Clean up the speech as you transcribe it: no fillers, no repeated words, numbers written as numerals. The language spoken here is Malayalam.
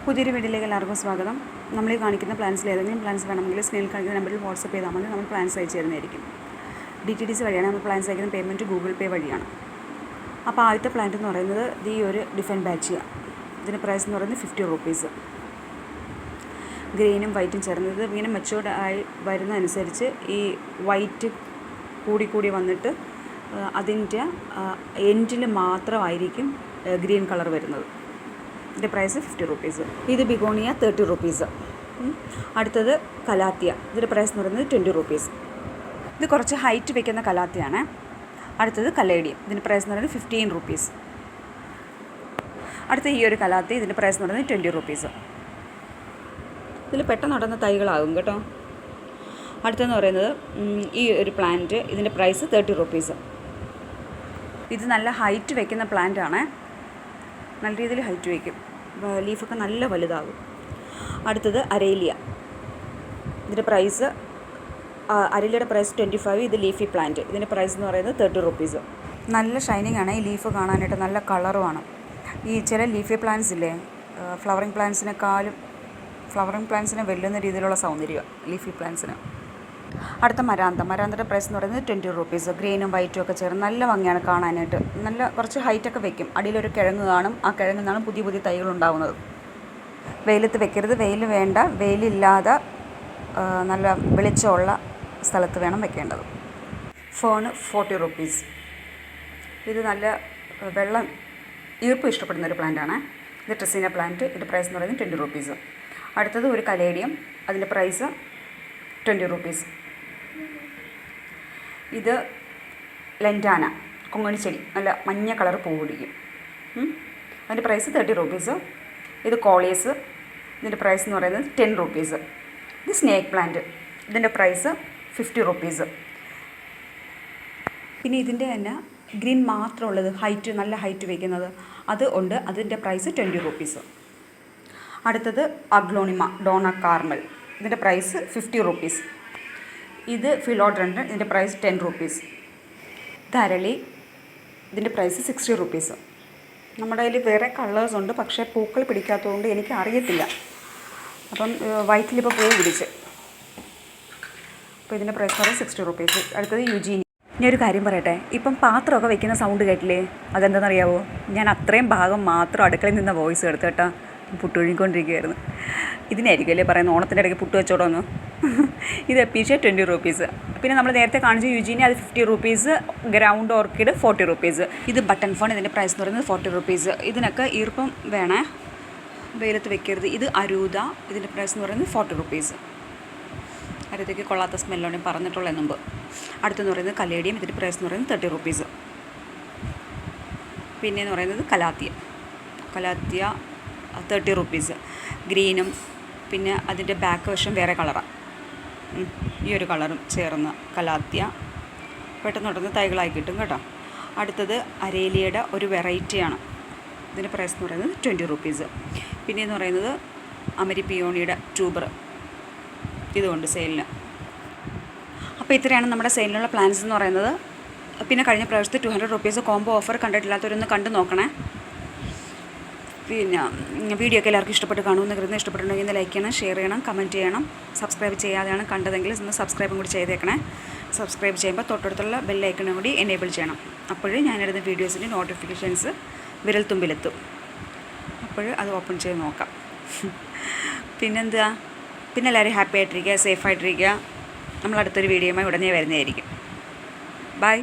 പുതിയൊരു വീഡിയോയിലേക്ക് എല്ലാവർക്കും സ്വാഗതം. നമ്മൾ ഈ കാണിക്കുന്ന പ്ലാൻസിൽ ഏതെങ്കിലും പ്ലാൻസ് വേണമെങ്കിൽ സ്ക്രീനിൽ കാണിക്കുന്ന നമ്പറിൽ വാട്സപ്പ് ചെയ്താൽ മതി. നമ്മൾ പ്ലാൻസ് അയച്ചു തരുന്നതായിരിക്കും. DTDC വഴിയാണ് നമ്മൾ പ്ലാൻസ് അയക്കുന്ന. പേയ്മെൻറ്റ് ഗൂഗിൾ പേ വഴിയാണ്. അപ്പോൾ ആദ്യത്തെ പ്ലാന്റ് എന്ന് പറയുന്നത് ഈ ഒരു ഡിഫൻ ബാച്ചിയ. ഇതിൻ്റെ പ്രൈസ് എന്ന് പറയുന്നത് 50 റുപ്പീസ്. ഗ്രീനും വൈറ്റും ചേർന്നത് ഇങ്ങനെ മെച്ചൂർഡ് ആയി വരുന്നതനുസരിച്ച് ഈ വൈറ്റ് കൂടി വന്നിട്ട് അതിൻ്റെ എൻഡിൽ മാത്രമായിരിക്കും ഗ്രീൻ കളർ വരുന്നത്. ഇതിൻ്റെ പ്രൈസ് 50 റുപ്പീസ്. ഇത് ബിഗോണിയ 30 റുപ്പീസ്. അടുത്തത് കലാത്തിയ. ഇതിൻ്റെ പ്രൈസ് എന്ന് പറയുന്നത് 20 റുപ്പീസ്. ഇത് കുറച്ച് ഹൈറ്റ് വയ്ക്കുന്ന കലാത്തിയാണ്. അടുത്തത് കലേഡിയം. ഇതിൻ്റെ പ്രൈസ് എന്ന് പറയുന്നത് 15 റുപ്പീസ്. അടുത്ത ഈ ഒരു കലാത്തി, ഇതിൻ്റെ പ്രൈസ് എന്ന് പറയുന്നത് 20 റുപ്പീസ്. ഇതിൽ പെട്ടെന്ന് നടന്ന തൈകളാകും കേട്ടോ. അടുത്തെന്ന് പറയുന്നത് ഈ ഒരു പ്ലാന്റ്, ഇതിൻ്റെ പ്രൈസ് 30 റുപ്പീസ്. ഇത് നല്ല ഹൈറ്റ് വയ്ക്കുന്ന പ്ലാന്റാണ്. നല്ല രീതിയിൽ ഹൈറ്റ് വയ്ക്കും. ലീഫൊക്കെ നല്ല വലുതാകും. അടുത്തത് അരേലിയ. ഇതിൻ്റെ പ്രൈസ്, അരേലിയയുടെ പ്രൈസ് 25. ഇത് ലീഫി പ്ലാന്റ്. ഇതിൻ്റെ പ്രൈസ് എന്ന് പറയുന്നത് 30 റുപ്പീസ്. നല്ല ഷൈനിങ് ആണ്. ഈ ലീഫ് കാണാനായിട്ട് നല്ല കളറുമാണ്. ഈ ചില ലീഫി പ്ലാന്റ്സ് ഇല്ലേ, ഫ്ലവറിങ് പ്ലാന്റ്സിനെ വെല്ലുന്ന രീതിയിലുള്ള സൗന്ദര്യമാണ് ലീഫി പ്ലാന്റ്സിന്. അടുത്ത മരാന്തയുടെ പ്രൈസ് എന്ന് പറയുന്നത് 20 റുപ്പീസ്. ഗ്രീനും വൈറ്റും ഒക്കെ ചേർന്ന് നല്ല ഭംഗിയാണ് കാണാനായിട്ട്. നല്ല കുറച്ച് ഹൈറ്റൊക്കെ വെക്കും. അടിയിലൊരു കിഴങ്ങ് കാണും. ആ കിഴങ്ങിൽ നിന്നാണ് പുതിയ തൈകൾ ഉണ്ടാകുന്നത്. വെയിലത്ത് വെക്കരുത്. വെയിൽ വേണ്ട. വെയിലില്ലാതെ നല്ല വെളിച്ചമുള്ള സ്ഥലത്ത് വേണം വെക്കേണ്ടത്. Fern 40 rupees. ഇത് നല്ല വെള്ളം ഈർപ്പം ഇഷ്ടപ്പെടുന്നൊരു പ്ലാന്റാണ്. ഇത് ട്രെസീന പ്ലാന്റ്. ഇതിൻ്റെ പ്രൈസ് എന്ന് പറയുന്നത് 20 റുപ്പീസ്. അടുത്തത് ഒരു കലേഡിയം. അതിൻ്റെ പ്രൈസ് 20 റുപ്പീസ്. ഇത് ലെൻറ്റാന, കൊങ്ങണിച്ചെടി. നല്ല മഞ്ഞ കളർ പൂ പിടിക്കും. അതിൻ്റെ പ്രൈസ് 30 റുപ്പീസ്. ഇത് കോളിയസ്. ഇതിൻ്റെ പ്രൈസ് എന്ന് പറയുന്നത് 10 റുപ്പീസ്. ഇത് സ്നേക്ക് പ്ലാന്റ്. ഇതിൻ്റെ പ്രൈസ് 50 റുപ്പീസ്. പിന്നെ ഇതിൻ്റെ തന്നെ ഗ്രീൻ മാത്രമുള്ളത്, നല്ല ഹൈറ്റ് വയ്ക്കുന്നത് അത് ഉണ്ട്. അതിൻ്റെ പ്രൈസ് 20 റുപ്പീസ്. അടുത്തത് അഗ്ലോണിമ ഡോണ കാർമൽ. ഇതിൻ്റെ പ്രൈസ് 50 റുപ്പീസ്. ഇത് ഫിലോഡ്രൻഡൻ. ഇതിൻ്റെ പ്രൈസ് 10 റുപ്പീസ്. ഇത് അരളി. ഇതിൻ്റെ പ്രൈസ് 60 റുപ്പീസ്. നമ്മുടെ കയ്യിൽ വേറെ കളേഴ്സ് ഉണ്ട്, പക്ഷേ പൂക്കൾ പിടിക്കാത്തതുകൊണ്ട് എനിക്ക് അറിയത്തില്ല. അപ്പം വൈറ്റിലിപ്പോൾ പൂ പിടിച്ച്. അപ്പോൾ ഇതിൻ്റെ പ്രൈസ് പറയുന്നത് 60 റുപ്പീസ്. അടുത്തത് യുജീനി. ഞാനൊരു കാര്യം പറയട്ടെ. ഇപ്പം പാത്രമൊക്കെ വയ്ക്കുന്ന സൗണ്ട് കേട്ടില്ലേ? അതെന്താണെന്നറിയാവോ? ഞാൻ അത്രയും ഭാഗം മാത്രം അടുക്കളയിൽ നിന്ന് വോയിസ് എടുത്തു കേട്ടോ. പുട്ട് ഒഴുകിക്കൊണ്ടിരിക്കുകയായിരുന്നു. ഇതിനായിരിക്കും അല്ലേ പറയുന്നത് ഓണത്തിൻ്റെ ഇടയ്ക്ക് പുട്ട് വെച്ചോടൊന്ന്. ഇത് എപ്പീഷ്യ 20 റുപ്പീസ്. പിന്നെ നമ്മൾ നേരത്തെ കാണിച്ച യുജീനി, അത് 50 റുപ്പീസ്. Ground orchid 40 rupees. ഇത് ബട്ടൺ ഫോൺ. ഇതിൻ്റെ പ്രൈസ് എന്ന് പറയുന്നത് 40 റുപ്പീസ്. ഇതിനൊക്കെ ഈർപ്പം വേണേ, വെയിലത്ത് വെക്കരുത്. ഇത് അരൂത. ഇതിൻ്റെ പ്രൈസ് എന്ന് പറയുന്നത് 40 റുപ്പീസ്. അരൂതയ്ക്ക് കൊള്ളാത്ത സ്മെല്ലാണ് പറഞ്ഞിട്ടുള്ള മുമ്പ്. അടുത്തെന്ന് പറയുന്നത് കലേഡിയം. ഇതിൻ്റെ പ്രൈസ് എന്ന് പറയുന്നത് 30 റുപ്പീസ്. പിന്നെയെന്ന് പറയുന്നത് കലാത്തിയ 30 റുപ്പീസ്. ഗ്രീനും പിന്നെ അതിൻ്റെ ബാക്ക് വശം വേറെ കളറാണ്. ഈ ഒരു കളറും ചേർന്ന് കലാത്തിയ. പെട്ടെന്ന് തൈകളായി കിട്ടും കേട്ടോ. അടുത്തത് അരേലിയയുടെ ഒരു വെറൈറ്റിയാണ്. ഇതിൻ്റെ പ്രൈസ് എന്ന് പറയുന്നത് 20 റുപ്പീസ്. പിന്നെയെന്ന് പറയുന്നത് അമരിപ്പിയോണിയുടെ ട്യൂബർ. ഇതുകൊണ്ട് സെയിലിന്. അപ്പോൾ ഇത്രയാണ് നമ്മുടെ സെയിലിനുള്ള പ്ലാൻസ് എന്ന് പറയുന്നത്. പിന്നെ കഴിഞ്ഞ പ്രാവശ്യത്തെ 200 റുപ്പീസ് കോംബോ ഓഫർ കണ്ടിട്ടില്ലാത്തവരൊന്ന് കണ്ടു നോക്കണേ. പിന്നെ വീഡിയോ ഒക്കെ എല്ലാവർക്കും ഇഷ്ടപ്പെട്ട് കാണുമെന്ന് കരുതുന്നു. ഇഷ്ടപ്പെട്ടുണ്ടെങ്കിൽ ലൈക്ക് ചെയ്യണം, ഷെയർ ചെയ്യണം, കമൻറ്റ് ചെയ്യണം. സബ്സ്ക്രൈബ് ചെയ്യാതെയാണ് കണ്ടതെങ്കിൽ ഒന്ന് സബ്സ്ക്രൈബും കൂടി ചെയ്തേക്കണേ. സബ്സ്ക്രൈബ് ചെയ്യുമ്പോൾ തൊട്ടടുത്തുള്ള ബെല്ലൈക്കണും കൂടി എനേബിൾ ചെയ്യണം. അപ്പോഴേ ഞാനിടുന്ന വീഡിയോസിൻ്റെ നോട്ടിഫിക്കേഷൻസ് വിരൽത്തുമ്പിലെത്തും. അപ്പോൾ അത് ഓപ്പൺ ചെയ്ത് നോക്കാം. പിന്നെ എല്ലാവരും ഹാപ്പി ആയിട്ടിരിക്കുക, സേഫായിട്ടിരിക്കുക. നമ്മൾ അടുത്തൊരു വീഡിയോയുമായി ഉടനെ വരുന്നതായിരിക്കും. ബൈ.